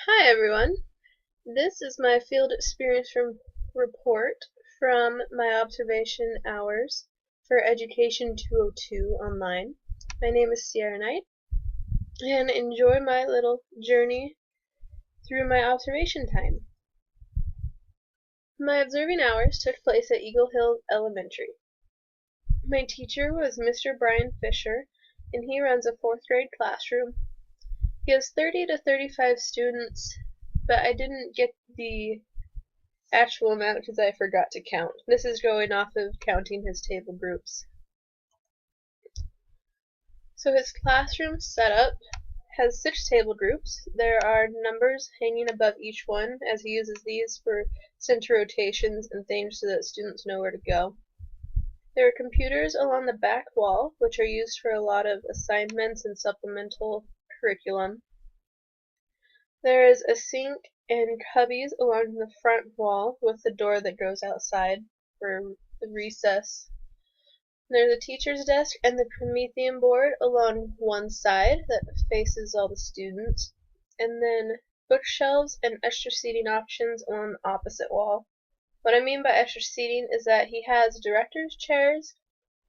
Hi everyone. This is my field experience report from my observation hours for Education 202 online. My name is Sierra Knight, and enjoy my little journey through my observation time. My observing hours took place at Eagle Hill Elementary. My teacher was Mr. Brian Fisher, and he runs a 4th grade classroom. He has 30 to 35 students, but I didn't get the actual amount because I forgot to count. This is going off of counting his table groups. So his classroom setup has 6 table groups. There are numbers hanging above each one, as he uses these for center rotations and things so that students know where to go. There are computers along the back wall, which are used for a lot of assignments and supplemental curriculum. There is a sink and cubbies along the front wall with the door that goes outside for the recess. There's a teacher's desk and the Promethean board along one side that faces all the students, and then bookshelves and extra seating options on the opposite wall. What I mean by extra seating is that he has director's chairs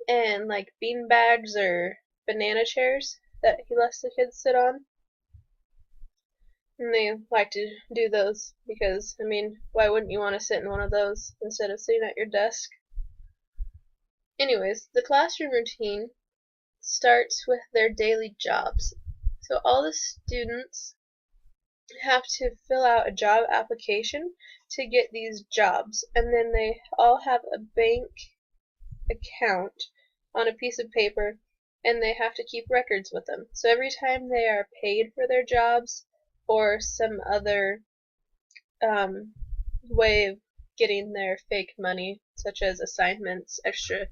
and like bean bags or banana chairs that he lets the kids sit on. And they like to do those because, I mean, why wouldn't you want to sit in one of those instead of sitting at your desk? Anyways, the classroom routine starts with their daily jobs. So all the students have to fill out a job application to get these jobs, and then they all have a bank account on a piece of paper, and they have to keep records with them. So every time they are paid for their jobs or some other way of getting their fake money, such as assignments, extra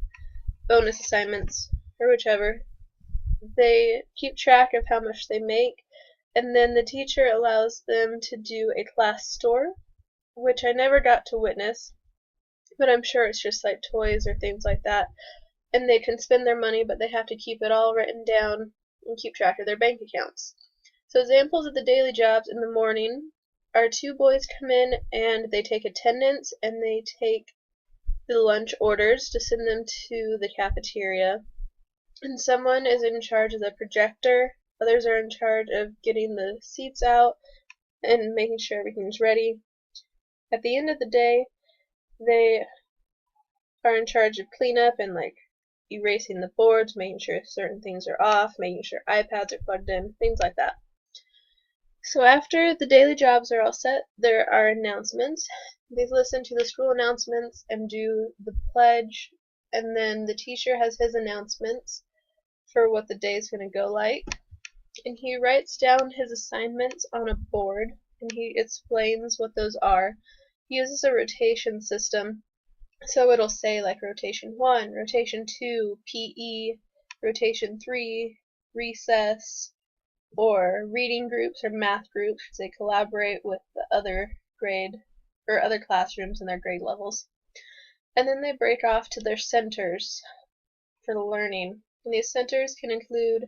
bonus assignments, or whichever, they keep track of how much they make, and then the teacher allows them to do a class store, which I never got to witness, but I'm sure it's just like toys or things like that, and they can spend their money, but they have to keep it all written down and keep track of their bank accounts. So examples of the daily jobs in the morning are 2 boys come in and they take attendance and they take the lunch orders to send them to the cafeteria. And someone is in charge of the projector, others are in charge of getting the seats out and making sure everything's ready. At the end of the day, they are in charge of cleanup and like erasing the boards, making sure certain things are off, making sure iPads are plugged in, things like that. So after the daily jobs are all set, there are announcements. They listen to the school announcements and do the pledge, and then the teacher has his announcements for what the day is going to go like. And he writes down his assignments on a board, and he explains what those are. He uses a rotation system, so it'll say like rotation 1, rotation 2, PE, rotation 3, recess, or reading groups or math groups. They collaborate with the other grade or other classrooms in their grade levels. And then they break off to their centers for the learning. And these centers can include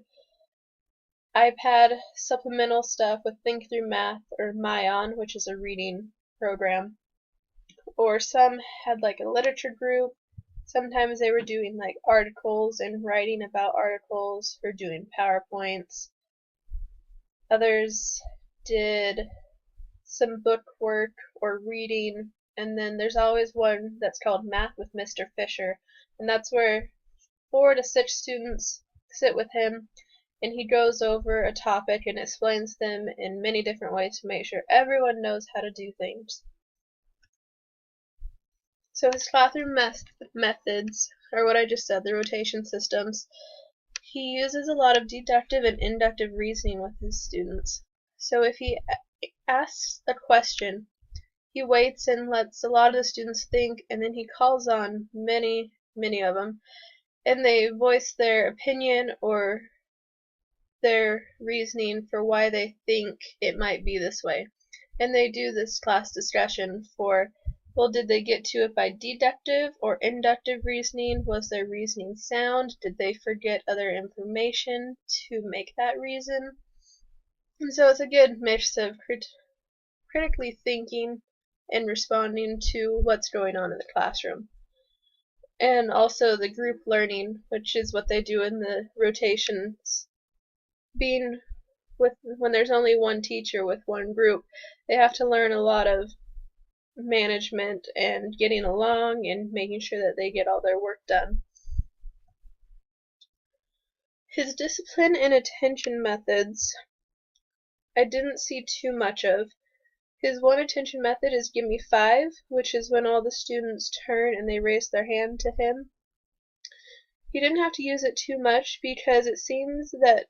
iPad supplemental stuff with Think Through Math or Myon, which is a reading program. Or some had like a literature group. Sometimes they were doing like articles and writing about articles or doing PowerPoints. Others did some book work or reading, and then there's always one that's called Math with Mr. Fisher, and that's where 4 to 6 students sit with him, and he goes over a topic and explains them in many different ways to make sure everyone knows how to do things. So his classroom methods are what I just said, the rotation systems. He uses a lot of deductive and inductive reasoning with his students. So if he asks a question, he waits and lets a lot of the students think, and then he calls on many of them, and they voice their opinion or their reasoning for why they think it might be this way. And they do this class discussion for, well, did they get to it by deductive or inductive reasoning? Was their reasoning sound? Did they forget other information to make that reason? And so it's a good mix of critically thinking and responding to what's going on in the classroom. And also the group learning, which is what they do in the rotations. Being when there's only one teacher with one group, they have to learn a lot of management and getting along and making sure that they get all their work done. His discipline and attention methods I didn't see too much of. His one attention method is give me 5, which is when all the students turn and they raise their hand to him. He didn't have to use it too much because it seems that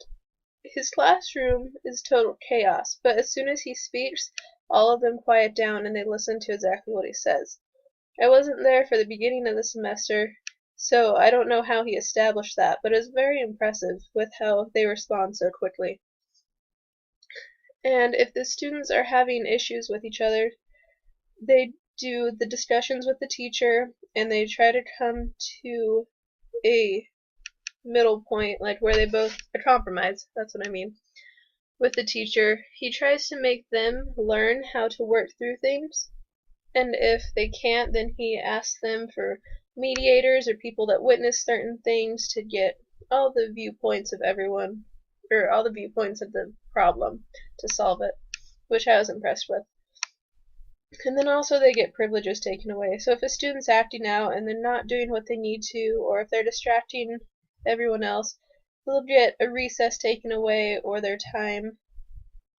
his classroom is total chaos, but as soon as he speaks, all of them quiet down and they listen to exactly what he says. I wasn't there for the beginning of the semester, so I don't know how he established that, but it's very impressive with how they respond so quickly. And if the students are having issues with each other, they do the discussions with the teacher and they try to come to a middle point, like where they both a compromise, that's what I mean, with the teacher. He tries to make them learn how to work through things, and if they can't, then he asks them for mediators or people that witness certain things to get all the viewpoints of everyone, or all the viewpoints of the problem to solve it, which I was impressed with. And then also they get privileges taken away. So if a student's acting out and they're not doing what they need to, or if they're distracting everyone else, they'll get a recess taken away or their time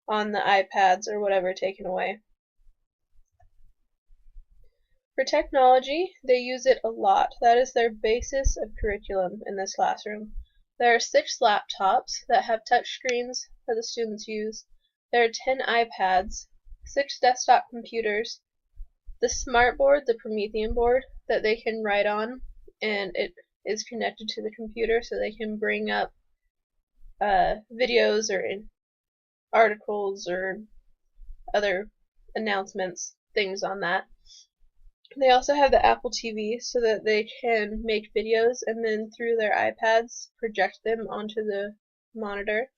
on the iPads or whatever taken away. For technology, they use it a lot. That is their basis of curriculum in this classroom. There are 6 laptops that have touch screens that the students use. There are 10 iPads, 6 desktop computers, the smartboard, the Promethean board that they can write on, and it is connected to the computer so they can bring up videos or articles or other announcements, things on that. They also have the Apple TV so that they can make videos and then through their iPads project them onto the monitor.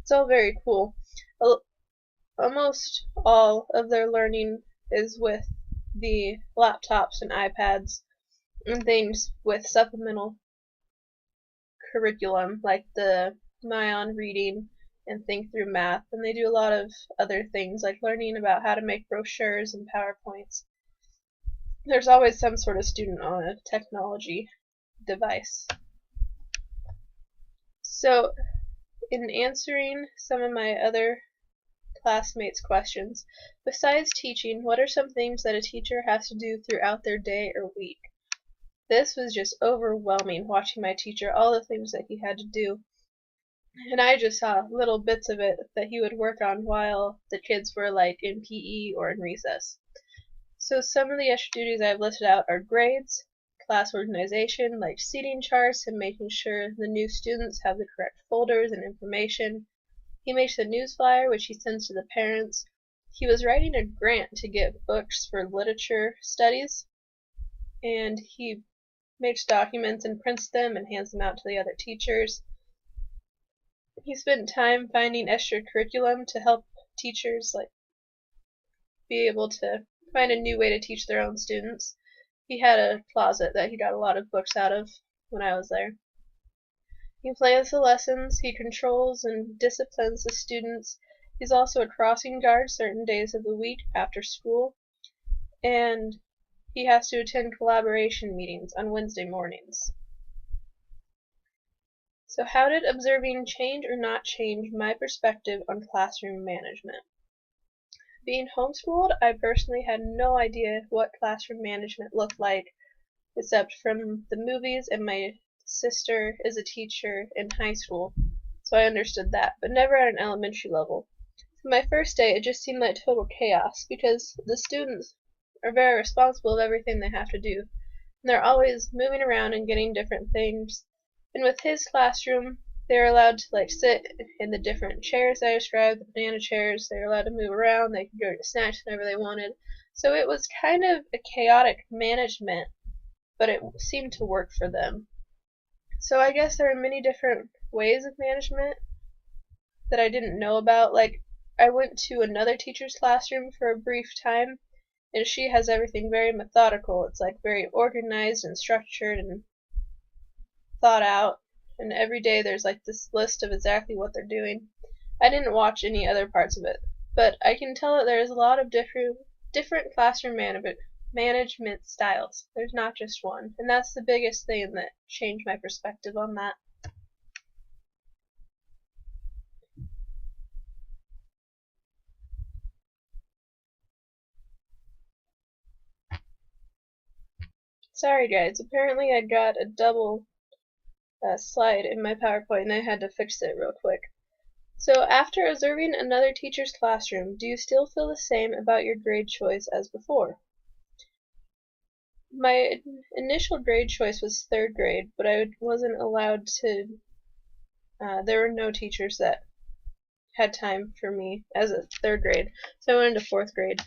It's all very cool. Almost all of their learning is with the laptops and iPads and things with supplemental curriculum like the Mayan reading and Think Through Math, and they do a lot of other things like learning about how to make brochures and PowerPoints. There's always some sort of student on a technology device. So, in answering some of my other classmates' questions, besides teaching, what are some things that a teacher has to do throughout their day or week? This was just overwhelming, watching my teacher, all the things that he had to do. And I just saw little bits of it that he would work on while the kids were like in PE or in recess. So some of the extra duties I've listed out are grades, class organization, like seating charts and making sure the new students have the correct folders and information. He makes a news flyer, which he sends to the parents. He was writing a grant to get books for literature studies, and he makes documents and prints them and hands them out to the other teachers. He spent time finding extra curriculum to help teachers be able to find a new way to teach their own students. He had a closet that he got a lot of books out of when I was there. He plans the lessons, he controls and disciplines the students. He's also a crossing guard certain days of the week after school, and he has to attend collaboration meetings on Wednesday mornings. So how did observing change or not change my perspective on classroom management? Being homeschooled, I personally had no idea what classroom management looked like, except from the movies, and my sister is a teacher in high school, so I understood that, but never at an elementary level. So my first day, it just seemed like total chaos, because the students are very responsible of everything they have to do, and they're always moving around and getting different things. And with his classroom, they're allowed to sit in the different chairs I described, the banana chairs. They're allowed to move around. They could go to snacks whenever they wanted. So it was kind of a chaotic management, but it seemed to work for them. So I guess there are many different ways of management that I didn't know about. Like I went to another teacher's classroom for a brief time, and she has everything very methodical. It's like very organized and structured and thought out, and every day there's like this list of exactly what they're doing. I didn't watch any other parts of it, but I can tell that there's a lot of different classroom management styles. There's not just one, and that's the biggest thing that changed my perspective on that. Sorry guys, apparently I got a double slide in my PowerPoint and I had to fix it real quick. So after observing another teacher's classroom, do you still feel the same about your grade choice as before? My initial grade choice was 3rd grade, but I wasn't allowed to, there were no teachers that had time for me as a 3rd grade, so I went into 4th grade.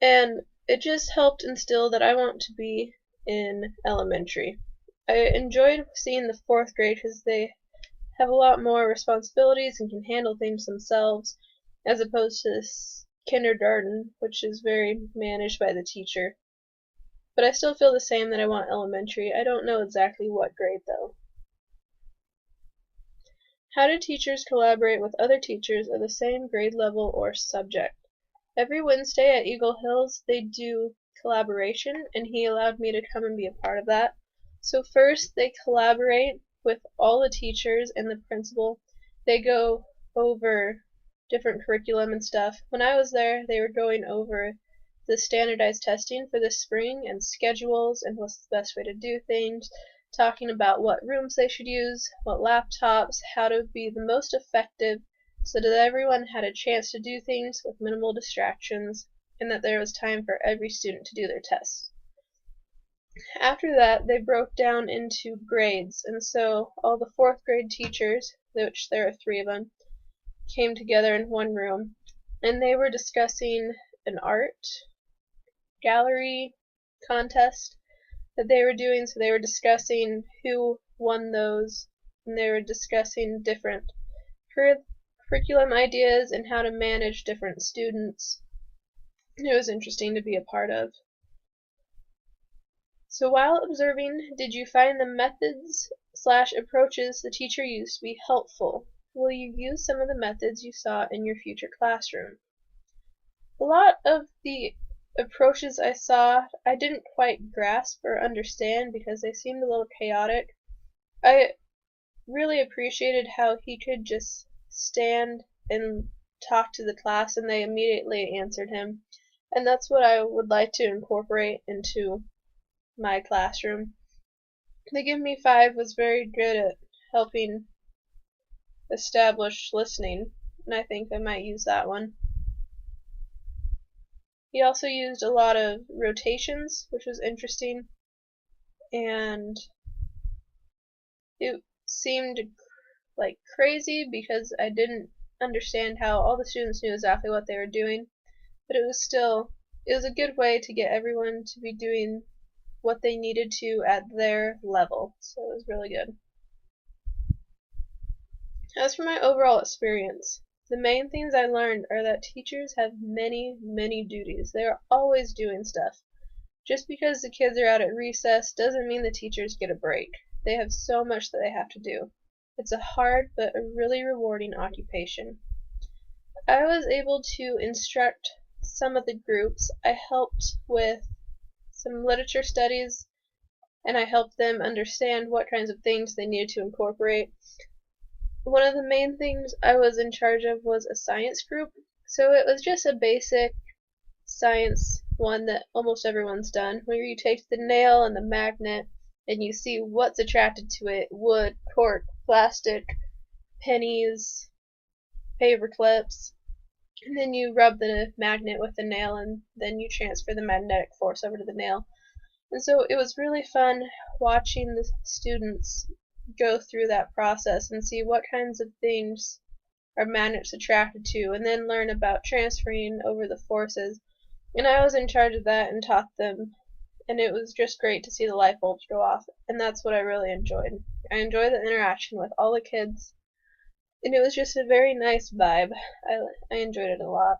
And it just helped instill that I want to be in elementary. I enjoyed seeing the 4th grade because they have a lot more responsibilities and can handle things themselves, as opposed to kindergarten, which is very managed by the teacher. But I still feel the same that I want elementary. I don't know exactly what grade though. How do teachers collaborate with other teachers of the same grade level or subject? Every Wednesday at Eagle Hills they do collaboration, and he allowed me to come and be a part of that. So first they collaborate with all the teachers and the principal. They go over different curriculum and stuff. When I was there, they were going over the standardized testing for this spring and schedules and what's the best way to do things, talking about what rooms they should use, what laptops, how to be the most effective so that everyone had a chance to do things with minimal distractions and that there was time for every student to do their tests. After that, they broke down into grades, and so all the 4th grade teachers, which there are 3 of them, came together in one room, and they were discussing an art gallery contest that they were doing. So they were discussing who won those, and they were discussing different curriculum ideas and how to manage different students. It was interesting to be a part of. So while observing, did you find the methods/approaches the teacher used to be helpful? Will you use some of the methods you saw in your future classroom? A lot of the approaches I saw I didn't quite grasp or understand because they seemed a little chaotic. I really appreciated how he could just stand and talk to the class and they immediately answered him. And that's what I would like to incorporate into my classroom. The Give Me 5 was very good at helping establish listening, and I think I might use that one. He also used a lot of rotations, which was interesting, and it seemed like crazy because I didn't understand how all the students knew exactly what they were doing, but it was a good way to get everyone to be doing what they needed to at their level, so it was really good. As for my overall experience, the main things I learned are that teachers have many, many duties. They are always doing stuff. Just because the kids are out at recess doesn't mean the teachers get a break. They have so much that they have to do. It's a hard but a really rewarding occupation. I was able to instruct some of the groups. I helped with some literature studies, and I helped them understand what kinds of things they needed to incorporate. One of the main things I was in charge of was a science group, so it was just a basic science one that almost everyone's done, where you take the nail and the magnet and you see what's attracted to it: wood, cork, plastic, pennies, paper clips, and then you rub the magnet with the nail and then you transfer the magnetic force over to the nail. And so it was really fun watching the students go through that process and see what kinds of things are magnets attracted to, and then learn about transferring over the forces. And I was in charge of that and taught them, and it was just great to see the light bulbs go off, and that's what I really enjoyed. I enjoyed the interaction with all the kids, and it was just a very nice vibe. I enjoyed it a lot.